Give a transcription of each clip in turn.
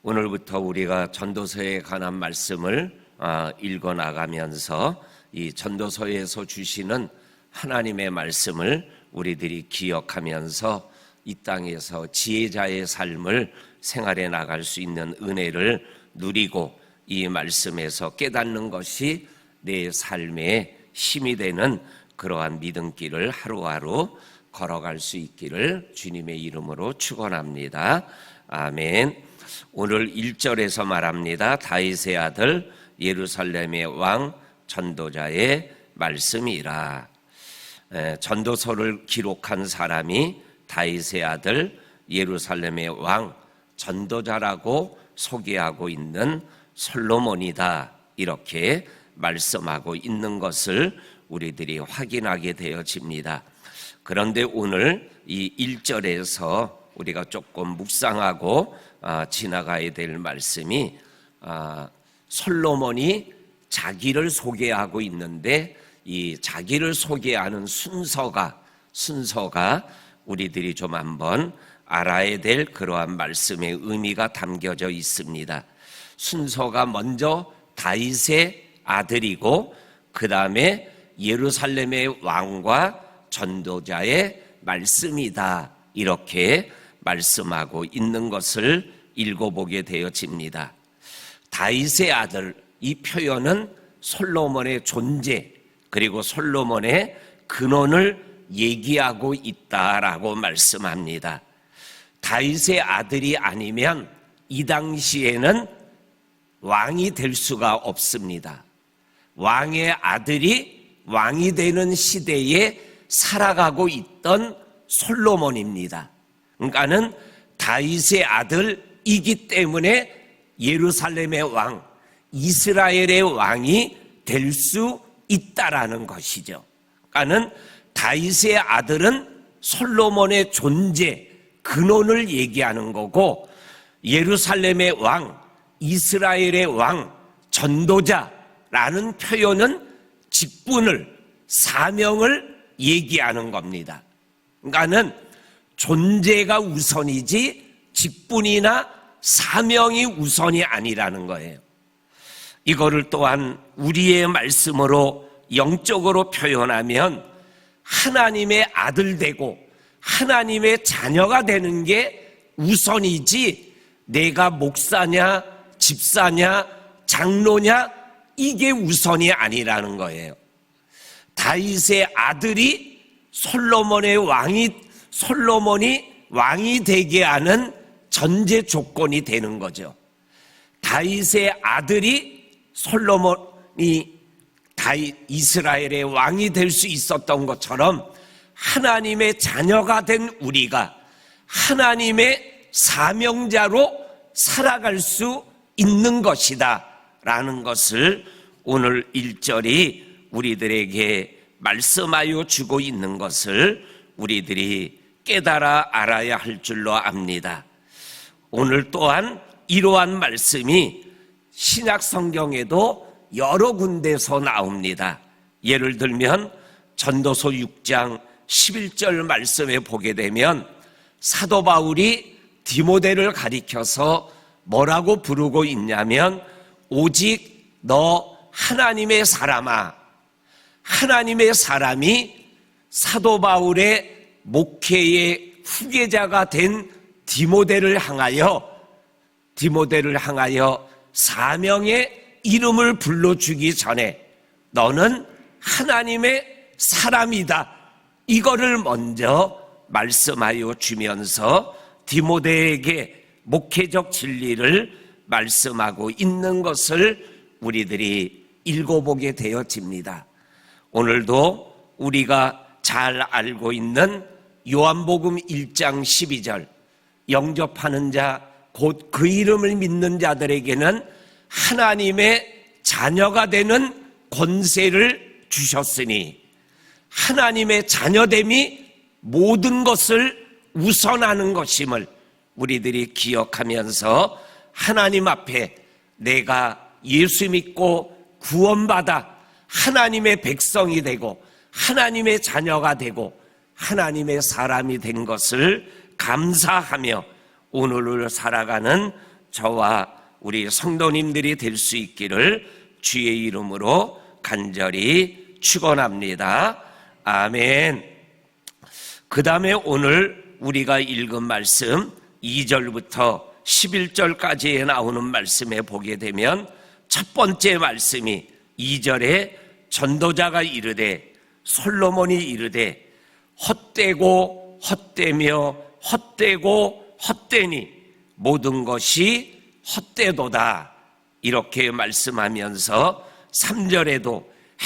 오늘부터 우리가 전도서에 관한 말씀을 읽어 나가면서 이 전도서에서 주시는 하나님의 말씀을 우리들이 기억하면서 이 땅에서 지혜자의 삶을 생활해 나갈 수 있는 은혜를 누리고 이 말씀에서 깨닫는 것이 내 삶의 힘이 되는 그러한 믿음길을 하루하루 걸어갈 수 있기를 주님의 이름으로 축원합니다. 아멘. 오늘 1절에서 말합니다. 다윗의 아들 예루살렘의 왕 전도자의 말씀이라. 전도서를 기록한 사람이 다윗의 아들 예루살렘의 왕 전도자라고 소개하고 있는 솔로몬이다, 이렇게 말씀하고 있는 것을 우리들이 확인하게 되어집니다. 그런데 오늘 이 1절에서 우리가 조금 묵상하고 지나가야 될 말씀이 솔로몬이 자기를 소개하고 있는데 이 자기를 소개하는 순서가 우리들이 좀 한번 알아야 될 그러한 말씀의 의미가 담겨져 있습니다. 순서가 먼저 다윗의 아들이고 그 다음에 예루살렘의 왕과 전도자의 말씀이다, 이렇게 말씀하고 있는 것을 읽어보게 되어집니다. 다윗의 아들, 이 표현은 솔로몬의 존재 그리고 솔로몬의 근원을 얘기하고 있다라고 말씀합니다. 다윗의 아들이 아니면 이 당시에는 왕이 될 수가 없습니다. 왕의 아들이 왕이 되는 시대에 살아가고 있던 솔로몬입니다. 그러니까는 다윗의 아들이기 때문에 예루살렘의 왕, 이스라엘의 왕이 될 수 있다라는 것이죠. 그러니까는 다윗의 아들은 솔로몬의 존재, 근원을 얘기하는 거고, 예루살렘의 왕, 이스라엘의 왕, 전도자라는 표현은 직분을, 사명을 얘기하는 겁니다. 그러니까는 존재가 우선이지 직분이나 사명이 우선이 아니라는 거예요. 이거를 또한 우리의 말씀으로 영적으로 표현하면 하나님의 아들 되고 하나님의 자녀가 되는 게 우선이지 내가 목사냐 집사냐 장로냐 이게 우선이 아니라는 거예요. 다윗의 아들이 솔로몬이 왕이 되게 하는 전제 조건이 되는 거죠. 다윗의 아들이 이스라엘의 왕이 될 수 있었던 것처럼 하나님의 자녀가 된 우리가 하나님의 사명자로 살아갈 수 있는 것이다 라는 것을 오늘 1절이 우리들에게 말씀하여 주고 있는 것을 우리들이 깨달아 알아야 할 줄로 압니다. 오늘 또한 이러한 말씀이 신약 성경에도 여러 군데서 나옵니다. 예를 들면 전도서 6장 11절 말씀에 보게 되면 사도 바울이 디모데를 가리켜서 뭐라고 부르고 있냐면 오직 너 하나님의 사람아, 하나님의 사람이 사도 바울의 목회의 후계자가 된 디모데를 향하여 사명의 이름을 불러주기 전에 너는 하나님의 사람이다, 이거를 먼저 말씀하여 주면서 디모데에게 목회적 진리를 말씀하고 있는 것을 우리들이 읽어보게 되어집니다. 오늘도 우리가 잘 알고 있는 요한복음 1장 12절, 영접하는 자 곧 그 이름을 믿는 자들에게는 하나님의 자녀가 되는 권세를 주셨으니, 하나님의 자녀됨이 모든 것을 우선하는 것임을 우리들이 기억하면서 하나님 앞에 내가 예수 믿고 구원받아 하나님의 백성이 되고 하나님의 자녀가 되고 하나님의 사람이 된 것을 감사하며 오늘을 살아가는 저와 우리 성도님들이 될 수 있기를 주의 이름으로 간절히 축원합니다. 아멘. 그 다음에 오늘 우리가 읽은 말씀 2절부터 11절까지에 나오는 말씀에 보게 되면 첫 번째 말씀이 2절에 전도자가 이르되 솔로몬이 이르되 헛되고 헛되며 헛되고 헛되니 모든 것이 헛되도다 이렇게 말씀하면서 3절에도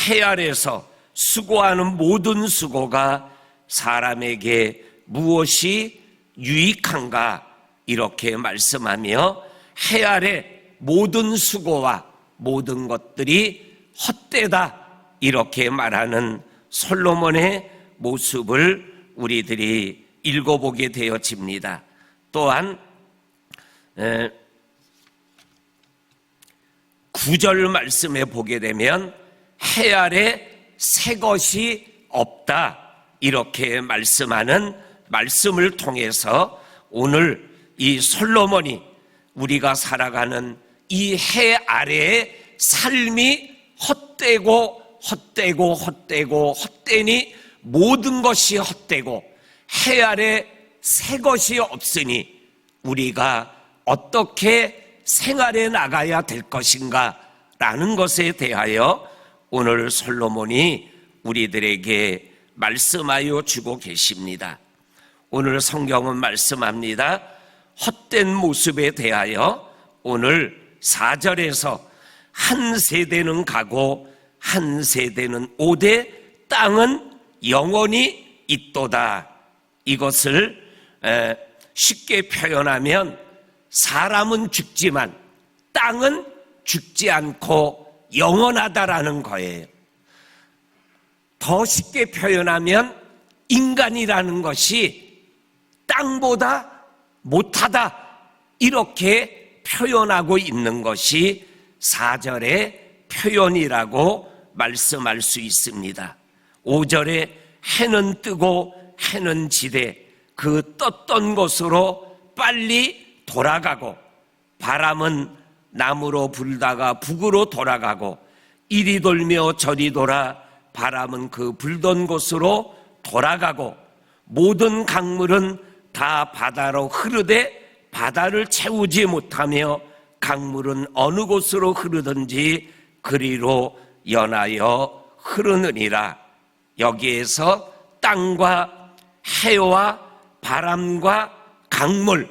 해 아래서 수고하는 모든 수고가 사람에게 무엇이 유익한가 이렇게 말씀하며 해 아래 모든 수고와 모든 것들이 헛되다 이렇게 말하는 솔로몬의 모습을 우리들이 읽어보게 되어집니다. 또한 9절 말씀에 보게 되면 해 아래 새 것이 없다 이렇게 말씀하는 말씀을 통해서 오늘 이 솔로몬이 우리가 살아가는 이 해 아래의 삶이 헛되고 헛되고 헛되고 헛되니 모든 것이 헛되고 해 아래 새 것이 없으니 우리가 어떻게 생활해 나가야 될 것인가 라는 것에 대하여 오늘 솔로몬이 우리들에게 말씀하여 주고 계십니다. 오늘 성경은 말씀합니다. 헛된 모습에 대하여 오늘 4절에서 한 세대는 가고 한 세대는 오되 땅은 영원히 있도다. 이것을 쉽게 표현하면 사람은 죽지만 땅은 죽지 않고 영원하다라는 거예요. 더 쉽게 표현하면 인간이라는 것이 땅보다 못하다 이렇게 표현하고 있는 것이 4절의 표현이라고 말씀할 수 있습니다. 5절에 해는 뜨고 해는 지되 그 떴던 곳으로 빨리 돌아가고 바람은 남으로 불다가 북으로 돌아가고 이리 돌며 저리 돌아 바람은 그 불던 곳으로 돌아가고 모든 강물은 다 바다로 흐르되 바다를 채우지 못하며 강물은 어느 곳으로 흐르든지 그리로 연하여 흐르느니라. 여기에서 땅과 해와 바람과 강물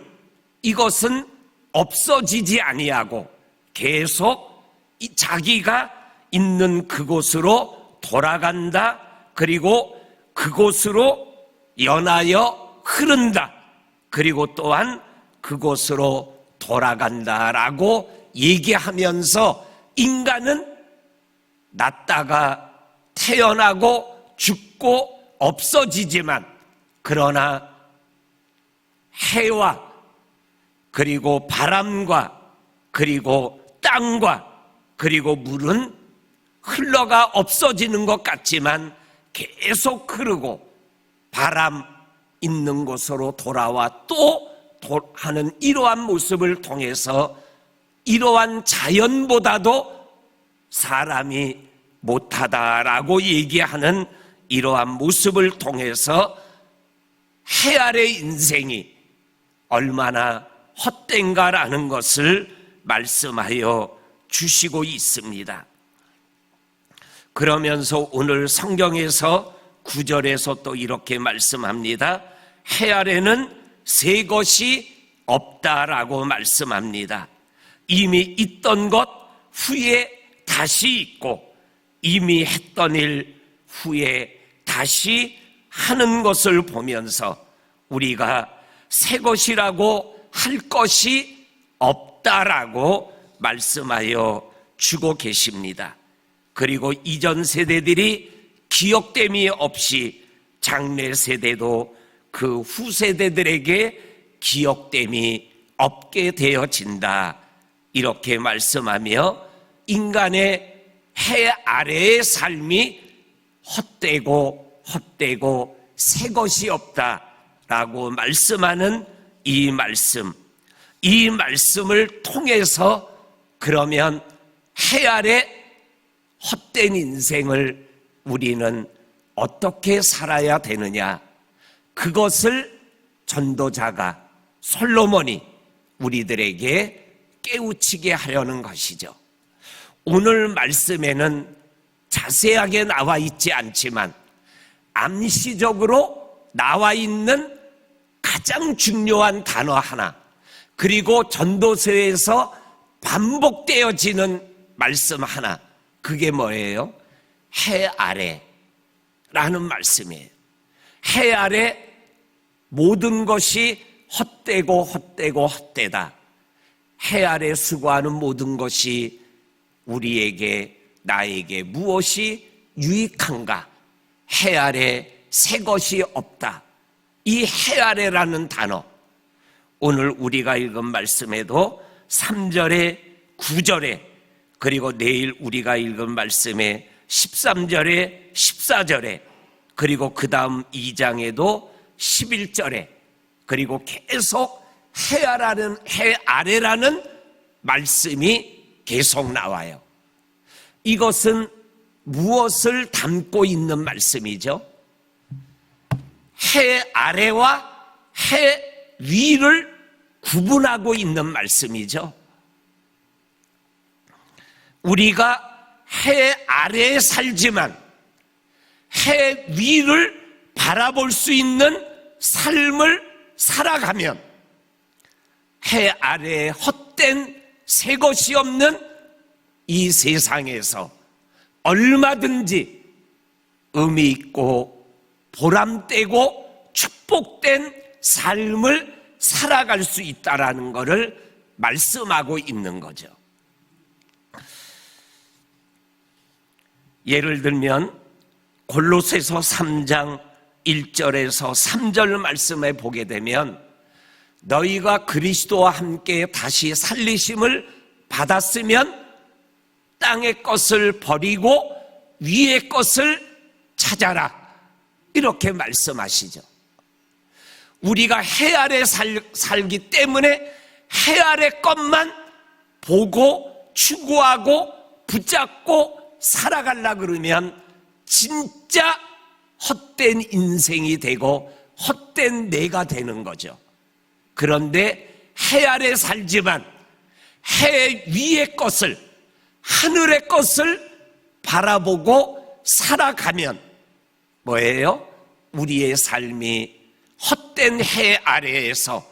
이것은 없어지지 아니하고 계속 자기가 있는 그곳으로 돌아간다. 그리고 그곳으로 연하여 흐른다. 그리고 또한 그곳으로 돌아간다라고 얘기하면서 인간은 났다가 태어나고 죽고 없어지지만 그러나 해와 그리고 바람과 그리고 땅과 그리고 물은 흘러가 없어지는 것 같지만 계속 흐르고 바람 있는 곳으로 돌아와 또 하는 이러한 모습을 통해서 이러한 자연보다도 사람이 못하다라고 얘기하는 이러한 모습을 통해서 해 아래 인생이 얼마나 헛된가라는 것을 말씀하여 주시고 있습니다. 그러면서 오늘 성경에서 9절에서 또 이렇게 말씀합니다. 해 아래는 새 것이 없다라고 말씀합니다. 이미 있던 것 후에 다시 있고 이미 했던 일 후에 다시 하는 것을 보면서 우리가 새 것이라고 할 것이 없다라고 말씀하여 주고 계십니다. 그리고 이전 세대들이 기억됨이 없이 장래 세대도 그 후세대들에게 기억됨이 없게 되어진다. 이렇게 말씀하며 인간의 해 아래의 삶이 헛되고 새 것이 없다라고 말씀하는 이 말씀, 이 말씀을 통해서 그러면 해 아래 헛된 인생을 우리는 어떻게 살아야 되느냐, 그것을 전도자가 솔로몬이 우리들에게 깨우치게 하려는 것이죠. 오늘 말씀에는 자세하게 나와 있지 않지만 암시적으로 나와 있는 가장 중요한 단어 하나, 그리고 전도서에서 반복되어지는 말씀 하나, 그게 뭐예요? 해 아래라는 말씀이에요. 해 아래 모든 것이 헛되고 헛되고 헛되다. 해 아래 수고하는 모든 것이 우리에게, 나에게 무엇이 유익한가? 해 아래 새 것이 없다. 이 해 아래라는 단어, 오늘 우리가 읽은 말씀에도 3절에 9절에, 그리고 내일 우리가 읽은 말씀에 13절에 14절에, 그리고 그 다음 2장에도 11절에, 그리고 계속 해 아래라는 말씀이 계속 나와요. 이것은 무엇을 담고 있는 말씀이죠? 해 아래와 해 위를 구분하고 있는 말씀이죠. 우리가 해 아래에 살지만 해 위를 바라볼 수 있는 삶을 살아가면 해 아래에 헛된 새 것이 없는 이 세상에서 얼마든지 의미 있고 보람되고 축복된 삶을 살아갈 수 있다라는 것을 말씀하고 있는 거죠. 예를 들면 골로새서 3장 1절에서 3절 말씀에 보게 되면 너희가 그리스도와 함께 다시 살리심을 받았으면 땅의 것을 버리고 위의 것을 찾아라, 이렇게 말씀하시죠. 우리가 해 아래 살기 때문에 해 아래 것만 보고 추구하고 붙잡고 살아가려 그러면 진짜 헛된 인생이 되고 헛된 내가 되는 거죠. 그런데 해 아래 살지만 해 위의 것을, 하늘의 것을 바라보고 살아가면 뭐예요? 우리의 삶이 헛된 해 아래에서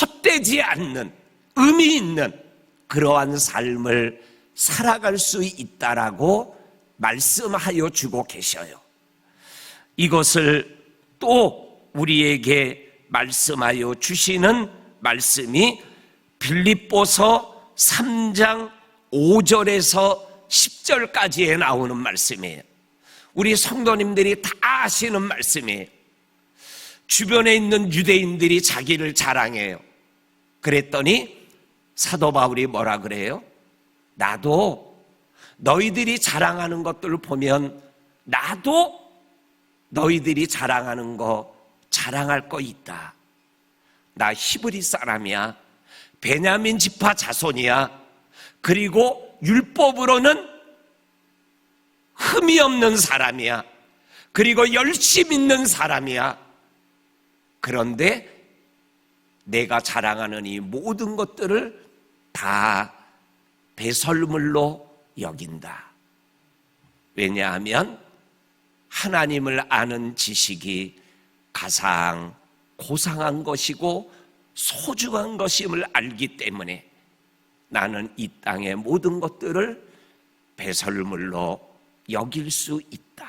헛되지 않는 의미 있는 그러한 삶을 살아갈 수 있다라고 말씀하여 주고 계셔요. 이것을 또 우리에게 말씀하여 주시는 말씀이 빌립보서 3장 5절에서 10절까지에 나오는 말씀이에요. 우리 성도님들이 다 아시는 말씀이에요. 주변에 있는 유대인들이 자기를 자랑해요. 그랬더니 사도 바울이 뭐라 그래요? 나도 너희들이 자랑하는 것들을 보면 나도 너희들이 자랑하는 거 자랑할 거 있다. 나 히브리 사람이야. 베냐민 지파 자손이야. 그리고 율법으로는 흠이 없는 사람이야. 그리고 열심 있는 사람이야. 그런데 내가 자랑하는 이 모든 것들을 다 배설물로 여긴다. 왜냐하면 하나님을 아는 지식이 가장 고상한 것이고 소중한 것임을 알기 때문에 나는 이 땅의 모든 것들을 배설물로 여길 수 있다.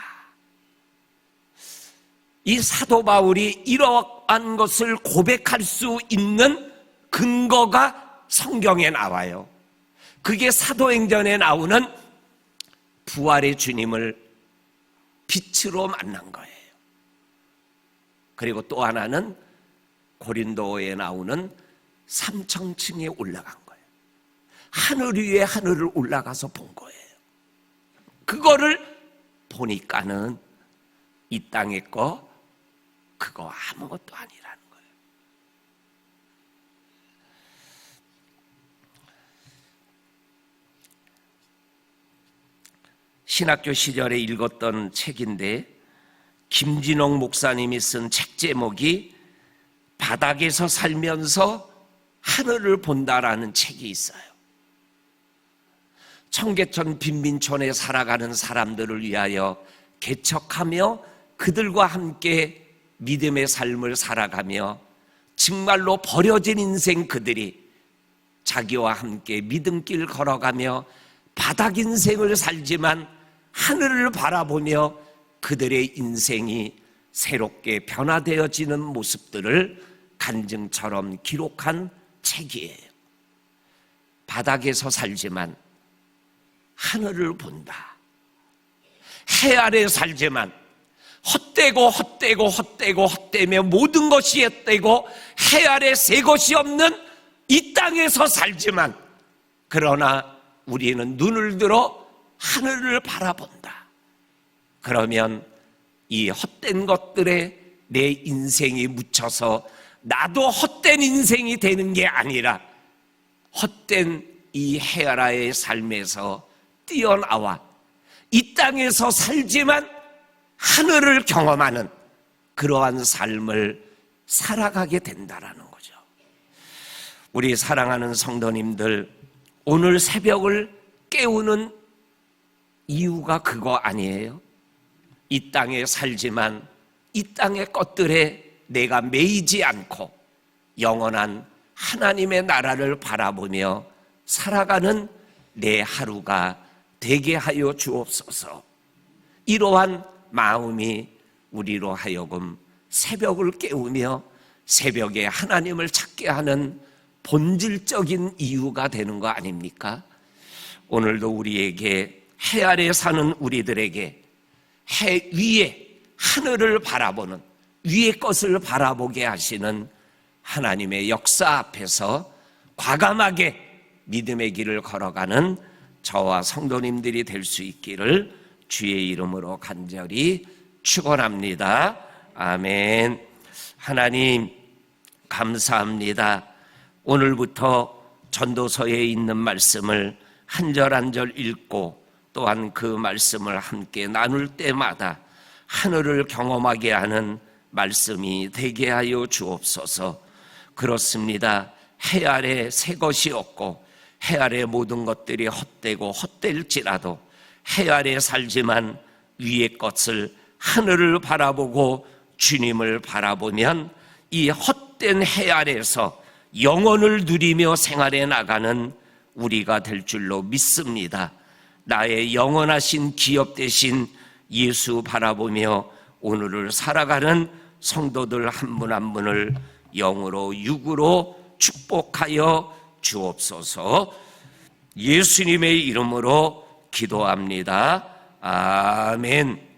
이 사도 바울이 이러한 것을 고백할 수 있는 근거가 성경에 나와요. 그게 사도행전에 나오는 부활의 주님을 빛으로 만난 거예요. 그리고 또 하나는 고린도에 나오는 삼천층에 올라간 거예요. 하늘 위에 하늘을 올라가서 본 거예요. 그거를 보니까는 이 땅의 거 그거 아무것도 아니라는 거예요. 신학교 시절에 읽었던 책인데 김진옥 목사님이 쓴 책 제목이 바닥에서 살면서 하늘을 본다라는 책이 있어요. 청계천 빈민촌에 살아가는 사람들을 위하여 개척하며 그들과 함께 믿음의 삶을 살아가며 정말로 버려진 인생 그들이 자기와 함께 믿음길 걸어가며 바닥 인생을 살지만 하늘을 바라보며 그들의 인생이 새롭게 변화되어지는 모습들을 간증처럼 기록한 책이에요. 바닥에서 살지만 하늘을 본다. 해 아래 살지만 헛되며 모든 것이 헛되고 해 아래 새 것이 없는 이 땅에서 살지만 그러나 우리는 눈을 들어 하늘을 바라본다. 그러면 이 헛된 것들에 내 인생이 묻혀서 나도 헛된 인생이 되는 게 아니라 헛된 이 해 아래의 삶에서 뛰어나와 이 땅에서 살지만 하늘을 경험하는 그러한 삶을 살아가게 된다라는 거죠. 우리 사랑하는 성도님들, 오늘 새벽을 깨우는 이유가 그거 아니에요? 이 땅에 살지만 이 땅의 것들에 내가 매이지 않고 영원한 하나님의 나라를 바라보며 살아가는 내 하루가 되게 하여 주옵소서. 이러한 마음이 우리로 하여금 새벽을 깨우며 새벽에 하나님을 찾게 하는 본질적인 이유가 되는 거 아닙니까? 오늘도 우리에게 해 아래 사는 우리들에게 해 위에 하늘을 바라보는 위의 것을 바라보게 하시는 하나님의 역사 앞에서 과감하게 믿음의 길을 걸어가는 저와 성도님들이 될 수 있기를 주의 이름으로 간절히 축원합니다. 아멘. 하나님 감사합니다. 오늘부터 전도서에 있는 말씀을 한 절 한 절 읽고 또한 그 말씀을 함께 나눌 때마다 하늘을 경험하게 하는 말씀이 되게 하여 주옵소서. 그렇습니다. 해 아래 새 것이 없고 해 아래 모든 것들이 헛되고 헛될지라도 해 아래 살지만 위의 것을 하늘을 바라보고 주님을 바라보면 이 헛된 해 아래에서 영원을 누리며 생활해 나가는 우리가 될 줄로 믿습니다. 나의 영원하신 기업 되신 예수 바라보며 오늘을 살아가는 성도들 한 분 한 분을 영으로 육으로 축복하여 주옵소서. 예수님의 이름으로 기도합니다. 아멘.